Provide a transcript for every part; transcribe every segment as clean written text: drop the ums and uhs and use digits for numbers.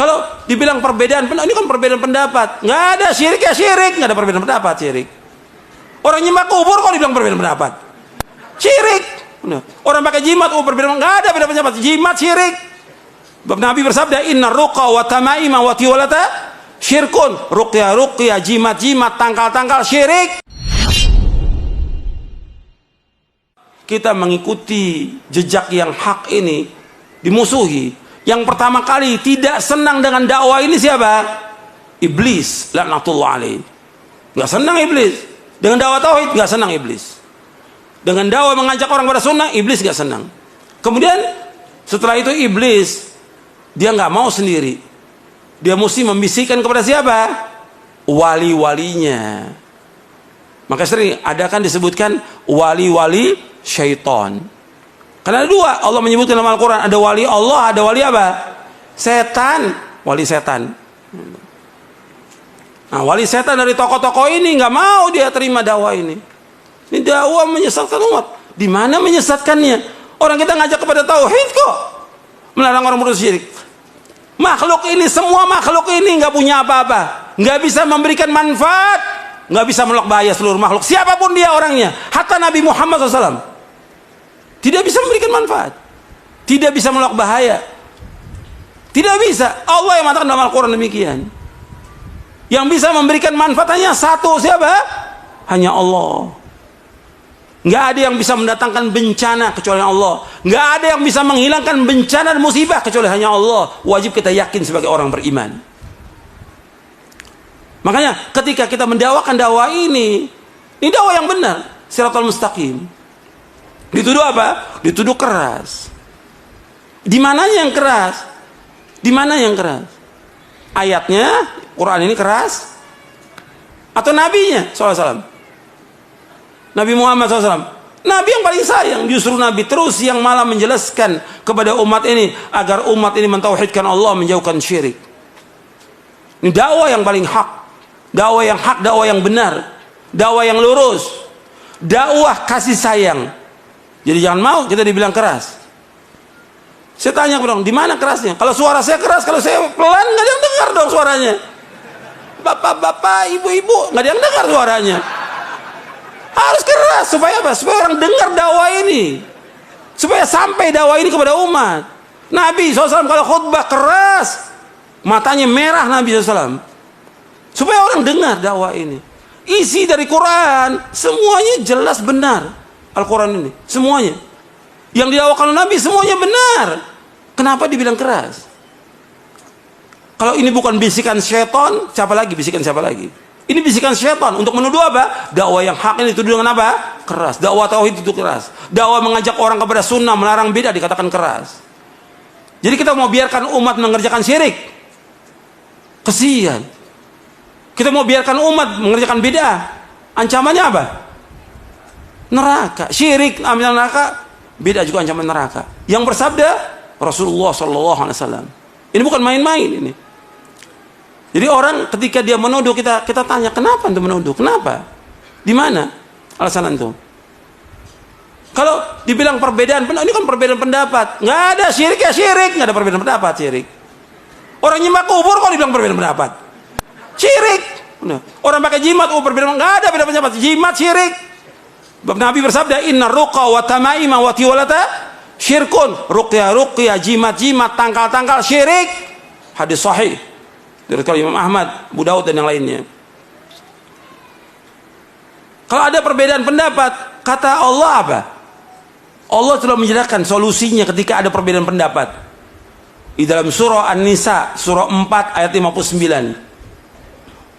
Kalau dibilang perbedaan, ini kan perbedaan pendapat. Nggak ada syirik ya syirik, nggak ada perbedaan pendapat syirik. Orang nyembah kubur kok dibilang perbedaan pendapat? Syirik. Orang pakai jimat, perbedaan, nggak ada beda pendapat. Jimat syirik. Nabi bersabda, inna ruqa wa tamaima wa tiwalata syirkun. Ruqya, jimat, tangkal syirik. Kita mengikuti jejak yang hak ini dimusuhi. Yang pertama kali tidak senang dengan dakwah ini siapa? Iblis, laknatullah alaih. Gak senang iblis. Dengan dakwah tauhid gak senang iblis. Dengan dakwah mengajak orang pada sunnah, iblis gak senang. Kemudian setelah itu iblis dia gak mau sendiri. Dia mesti membisikkan kepada siapa? Wali-walinya. Maka sering ada kan disebutkan wali-wali syaitan. Karena ada dua, Allah menyebutkan dalam Al-Quran, ada wali Allah, ada wali apa? Setan, wali setan. Nah, wali setan dari tokoh-tokoh ini nggak mau dia terima dakwah ini. Ini dakwah menyesatkan umat. Di mana menyesatkannya? Orang kita ngajak kepada tauhid kok, melarang orang berbuat syirik. Makhluk ini, semua makhluk ini nggak punya apa-apa, nggak bisa memberikan manfaat, nggak bisa menolak bahaya seluruh makhluk. Siapapun dia orangnya, hatta Nabi Muhammad SAW. Tidak bisa memberikan manfaat, tidak bisa menolak bahaya, tidak bisa. Allah yang mengatakan dalam Al-Quran demikian. Yang bisa memberikan manfaat hanya satu, siapa? Hanya Allah. Nggak ada yang bisa mendatangkan bencana kecuali Allah. Nggak ada yang bisa menghilangkan bencana dan musibah kecuali hanya Allah. Wajib kita yakin sebagai orang beriman. Makanya ketika kita mendakwakan dakwah ini dakwah yang benar, Shiratal Mustaqim. Dituduh apa? Dituduh keras. Di mananya yang keras? Di mana yang keras? Ayatnya, Quran ini keras? Atau nabinya SAW? Nabi Muhammad SAW. Nabi yang paling sayang, justru Nabi terus yang malah menjelaskan kepada umat ini agar umat ini mentauhidkan Allah, menjauhkan syirik. Ini dakwah yang paling hak. Dakwah yang hak, dakwah yang benar, dakwah yang lurus, dakwah kasih sayang. Jadi jangan mau kita dibilang keras. Saya tanya dong, di mana kerasnya? Kalau suara saya keras, kalau saya pelan, nggak ada yang dengar dong suaranya. Bapak-bapak, ibu-ibu, nggak ada yang dengar suaranya. Harus keras supaya apa? Supaya orang dengar dakwah ini, supaya sampai dakwah ini kepada umat. Nabi SAW kalau khutbah keras, matanya merah Nabi SAW, supaya orang dengar dakwah ini. Isi dari Quran semuanya jelas benar. Al-Quran ini semuanya yang didakwakan Nabi semuanya benar. Kenapa dibilang keras? Kalau ini bukan bisikan syaitan, siapa lagi bisikan siapa lagi? Ini bisikan syaitan untuk menuduh apa? Dakwah yang hak ini dituduh dengan apa? Keras. Dakwah tauhid itu keras. Dakwah mengajak orang kepada sunnah, melarang bid'ah dikatakan keras. Jadi kita mau biarkan umat mengerjakan syirik? Kesian. Kita mau biarkan umat mengerjakan bid'ah? Ancamannya apa? Neraka. Syirik ambil neraka, beda juga ancaman neraka. Yang bersabda Rasulullah SAW. Ini bukan main-main ini. Jadi orang ketika dia menuduh, kita tanya, kenapa untuk menuduh? Kenapa? Di mana alasan itu? Kalau dibilang perbedaan, ini kan perbedaan pendapat. Nggak ada syirik ya syirik, nggak ada perbedaan pendapat syirik. Orang nyembah kubur kok dibilang perbedaan pendapat? Syirik. Orang pakai jimat, perbedaan, nggak ada beda pendapat. Jimat syirik. Nabi bersabda, inna ruqa wa tamaima wa tiwalata syirkun. Ruqya, jimat, tangkal syirik. Hadis sahih dari Imam Ahmad, Abu Daud dan yang lainnya. Kalau ada perbedaan pendapat, kata Allah apa? Allah telah menjelaskan solusinya ketika ada perbedaan pendapat. Di dalam surah An-Nisa, surah 4 ayat 59.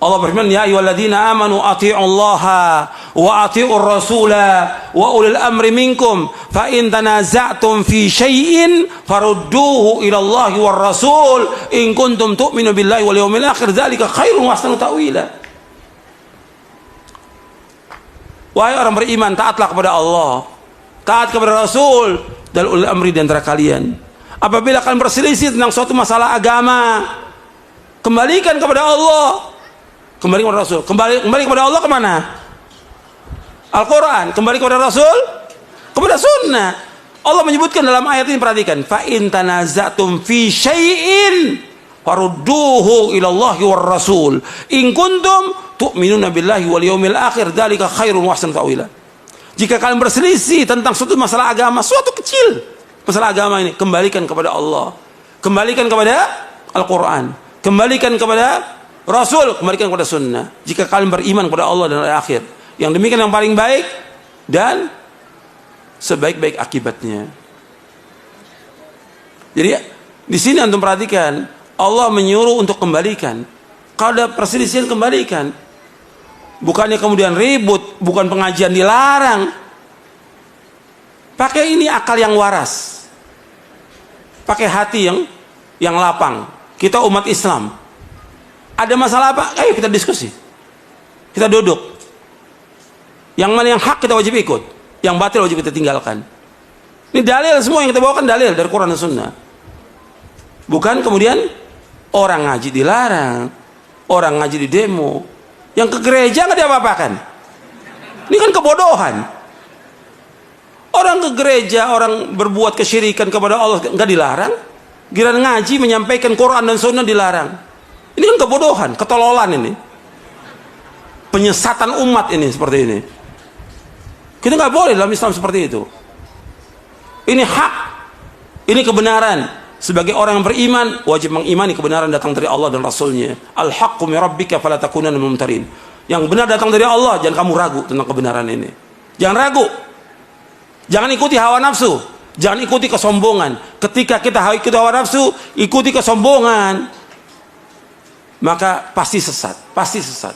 Allah berfirman, ya ayyuhalladzina amanu athi'ullaha wa athi'ur rasula wa ulil amri minkum fa in tanaza'tum fi syai'in farudduhu ila Allahi war rasul in kuntum tu'minu billahi wal yawmil akhir dzalika khairun wa ahsanu ta'wila. Wahai orang beriman, taatlah kepada Allah, taat kepada Rasul dan ulil amri di antara kalian. Apabila kalian berselisih tentang suatu masalah agama, kembalikan kepada Allah. Kembali kepada Rasul. Kembali kepada Allah kemana? Al-Quran. Kembali kepada Rasul, kepada Sunnah. Allah menyebutkan dalam ayat ini, perhatikan, fa in tanaza'tum fi syai'in, farudduhu ilallahi war rasul in kuntum tu'minuna billahi wal yawmil akhir dzalika khairun wa ahsanu ta'wila. Jika kalian berselisih tentang suatu masalah agama, suatu kecil masalah agama ini, kembalikan kepada Allah, kembalikan kepada Al-Quran, kembalikan kepada Rasul, kembalikan kepada sunnah. Jika kalian beriman kepada Allah dan hari akhir, yang demikian yang paling baik dan sebaik-baik akibatnya. Jadi di sini antum perhatikan, Allah menyuruh untuk kembalikan. Kalau ada perselisihan, kembalikan. Bukannya kemudian ribut, bukan pengajian dilarang. Pakai ini akal yang waras, pakai hati yang lapang. Kita umat Islam, ada masalah apa? Ayo kita diskusi, kita duduk. Yang mana yang hak kita wajib ikut, yang batil wajib kita tinggalkan. Ini dalil semua yang kita bawakan, dalil dari Quran dan Sunnah. Bukan kemudian orang ngaji dilarang, orang ngaji di demo, yang ke gereja nggak diapa-apakan. Ini kan kebodohan. Orang ke gereja, orang berbuat kesyirikan kepada Allah nggak dilarang. Giliran ngaji menyampaikan Quran dan Sunnah dilarang. Ini kan kebodohan, ketololan ini, penyesatan umat ini seperti ini. Kita nggak boleh dalam Islam seperti itu. Ini hak, ini kebenaran. Sebagai orang yang beriman, wajib mengimani kebenaran datang dari Allah dan Rasulnya. Al-haqqu min rabbika fala takunanna minal mumtarin. Yang benar datang dari Allah, jangan kamu ragu tentang kebenaran ini. Jangan ragu. Jangan ikuti hawa nafsu. Jangan ikuti kesombongan. Ketika kita ikuti hawa nafsu, ikuti kesombongan, maka pasti sesat. Pasti sesat.